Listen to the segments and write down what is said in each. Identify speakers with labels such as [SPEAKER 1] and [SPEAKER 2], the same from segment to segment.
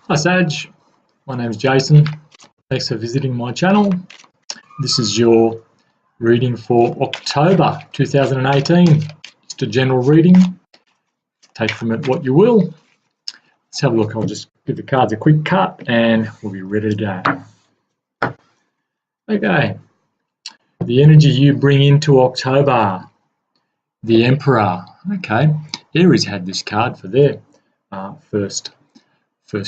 [SPEAKER 1] Hi Sag, my name is Jason. Thanks for visiting my channel. This is your reading for October 2018. Just a general reading. Take from it what you will. Let's have a look. I'll just give the cards a quick cut and we'll be ready to go. Okay. The energy you bring into October. The Emperor. Okay. Aries had this card for their first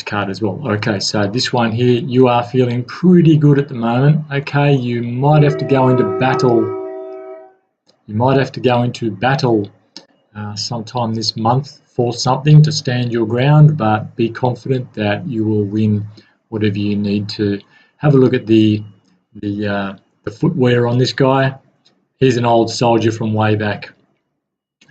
[SPEAKER 1] card as well. Okay, so this one here, you are feeling pretty good at the moment. Okay, you might have to go into battle. You might have to go into battle sometime this month for something to stand your ground, but be confident that you will win whatever you need to. Have a look at the footwear on this guy. He's an old soldier from way back.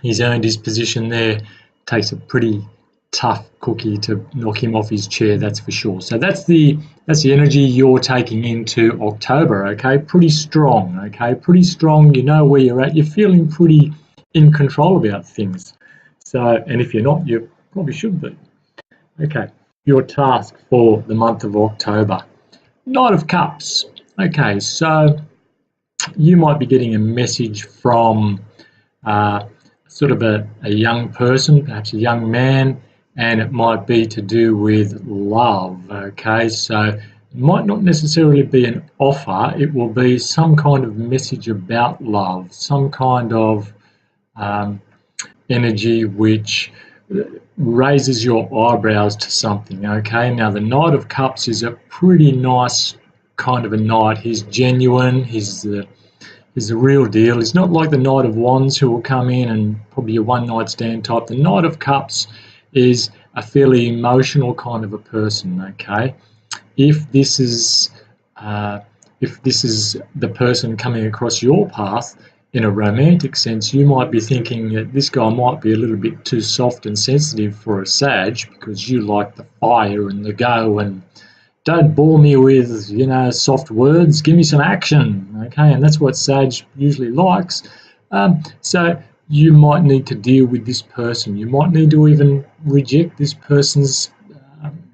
[SPEAKER 1] He's earned his position there. Takes a pretty tough cookie to knock him off his chair, that's for sure. So that's the energy you're taking into October. Okay, pretty strong. Okay, pretty strong. You know where you're at. You're feeling pretty in control about things. So, and if you're not, you probably should be. Okay, your task for the month of October. Knight of Cups. Okay, so you might be getting a message from sort of a young person, perhaps a young man, and it might be to do with love. Okay, so it might not necessarily be an offer, it will be some kind of message about love, some kind of energy which raises your eyebrows to something. Okay, now the Knight of Cups is a pretty nice kind of a knight. He's genuine, he's the real deal. It's not like the Knight of Wands who will come in and probably a one-night stand type. The Knight of Cups is a fairly emotional kind of a person. Okay, if this is the person coming across your path in a romantic sense, you might be thinking that this guy might be a little bit too soft and sensitive for a Sag, because you like the fire and the go and don't bore me with, soft words, give me some action. Okay, and that's what Sag usually likes. So you might need to deal with this person. You might need to even reject this person's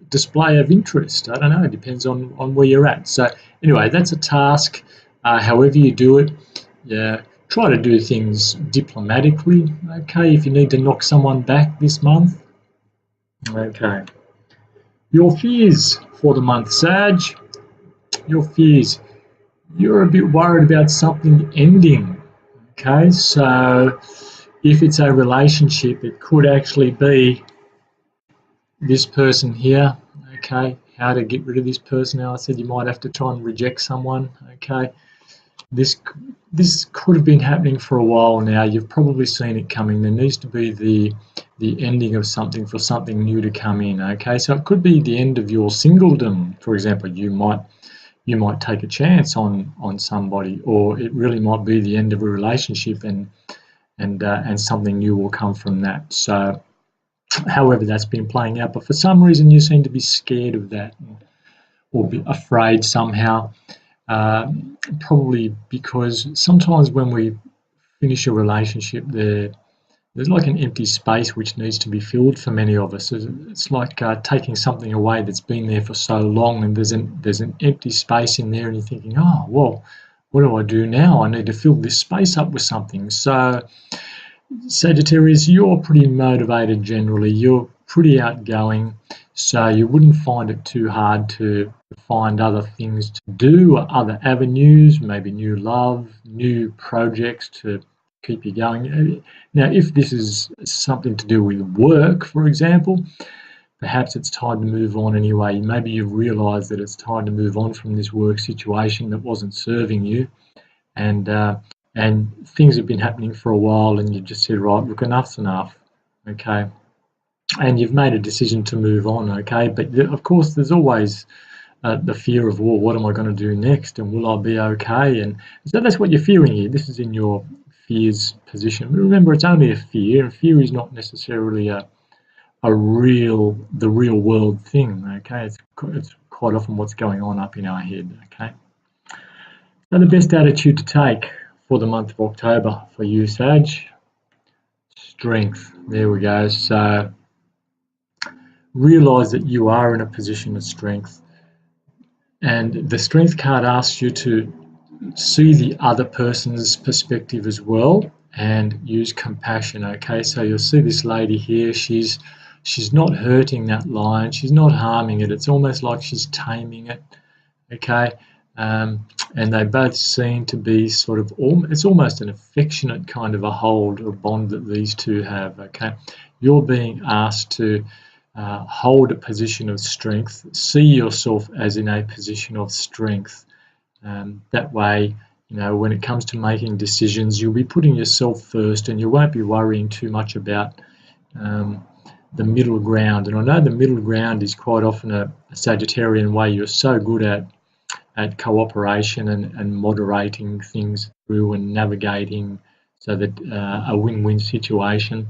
[SPEAKER 1] display of interest. I don't know, it depends on where you're at. So anyway, that's a task. However you do it, try to do things diplomatically. Okay, if you need to knock someone back this month. Okay. Your fears for the month, Sag. Your fears. You're a bit worried about something ending. Okay, so if it's a relationship, it could actually be this person here. Okay, how to get rid of this person. Now I said you might have to try and reject someone. Okay, this could have been happening for a while now. You've probably seen it coming. There needs to be the ending of something for something new to come in. Okay, so it could be the end of your singledom. For example, you might take a chance on somebody, or it really might be the end of a relationship, and something new will come from that. So however that's been playing out, but for some reason you seem to be scared of that, or be afraid somehow, probably because sometimes when we finish a relationship, there's like an empty space which needs to be filled for many of us. It's like taking something away that's been there for so long, and there's an empty space in there, and you're thinking, oh, well, what do I do now? I need to fill this space up with something. So Sagittarius, you're pretty motivated generally. You're pretty outgoing, so you wouldn't find it too hard to find other things to do, other avenues, maybe new love, new projects to keep you going. Now, if this is something to do with work, for example, perhaps it's time to move on anyway. Maybe you've realised that it's time to move on from this work situation that wasn't serving you, and things have been happening for a while, and you just said, right, look, enough's enough. Okay, and you've made a decision to move on. Okay, but of course there's always the fear of, well, what am I going to do next, and will I be okay? And so that's what you're fearing here. This is in your fears position. But remember, it's only a fear, and fear is not necessarily the real world thing. Okay, it's quite often what's going on up in our head. Okay, so the best attitude to take for the month of October for you, Sag, strength. There we go. So Realize that you are in a position of strength. And the Strength card asks you to see the other person's perspective as well and use compassion. Okay, so you'll see this lady here, she's not hurting that lion, she's not harming it, it's almost like she's taming it. Okay, and they both seem to be sort of, it's almost an affectionate kind of a hold or bond that these two have. Okay, you're being asked to hold a position of strength, see yourself as in a position of strength. That way, you know, when it comes to making decisions, you'll be putting yourself first and you won't be worrying too much about the middle ground. And I know the middle ground is quite often a Sagittarian way. You're so good at cooperation and moderating things through and navigating so that a win-win situation.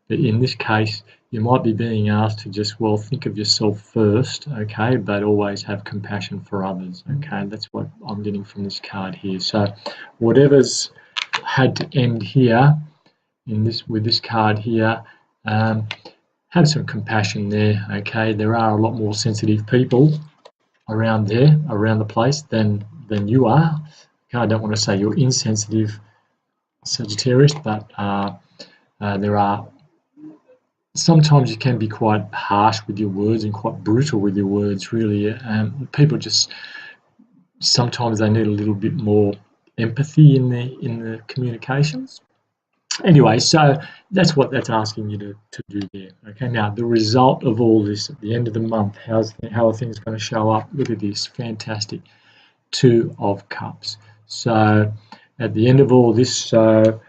[SPEAKER 1] But in this case, you might be being asked to just, well, think of yourself first, okay, but always have compassion for others, okay? That's what I'm getting from this card here. So whatever's had to end here with this card here, have some compassion there, okay? There are a lot more sensitive people around the place than you are. Okay, I don't want to say you're insensitive, Sagittarius, but there are sometimes you can be quite harsh with your words and quite brutal with your words, really. People just, sometimes they need a little bit more empathy in the communications. Anyway, so that's what that's asking you to do there. Okay, now the result of all this at the end of the month, how are things going to show up? Look at this, fantastic. 2 of Cups. So at the end of all this, so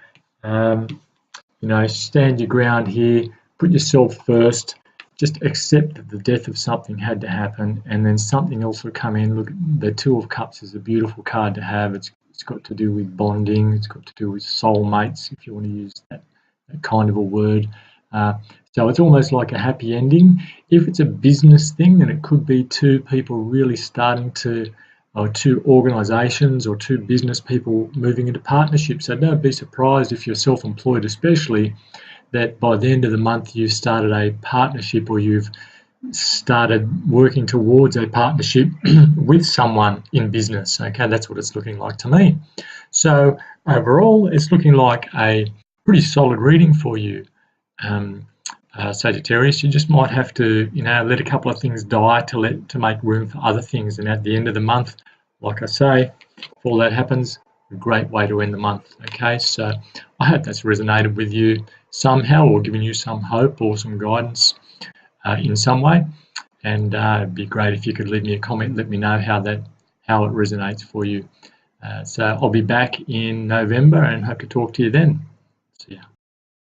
[SPEAKER 1] you know, stand your ground here, put yourself first, just accept that the death of something had to happen, and then something else will come in. Look, the 2 of Cups is a beautiful card to have. It's got to do with bonding, it's got to do with soulmates, if you want to use that kind of a word. So it's almost like a happy ending. If it's a business thing, then it could be 2 people really starting to, or 2 organisations or 2 business people moving into partnership. So don't be surprised if you're self-employed especially, that by the end of the month you've started a partnership or you've started working towards a partnership with someone in business. Okay, that's what it's looking like to me. So overall, it's looking like a pretty solid reading for you, Sagittarius. You just might have to, you know, let a couple of things die to make room for other things. And at the end of the month, like I say, if all that happens, a great way to end the month. Okay, so I hope that's resonated with you somehow, or given you some hope or some guidance in some way. And it'd be great if you could leave me a comment, let me know how it resonates for you. So I'll be back in November and hope to talk to you then. See ya.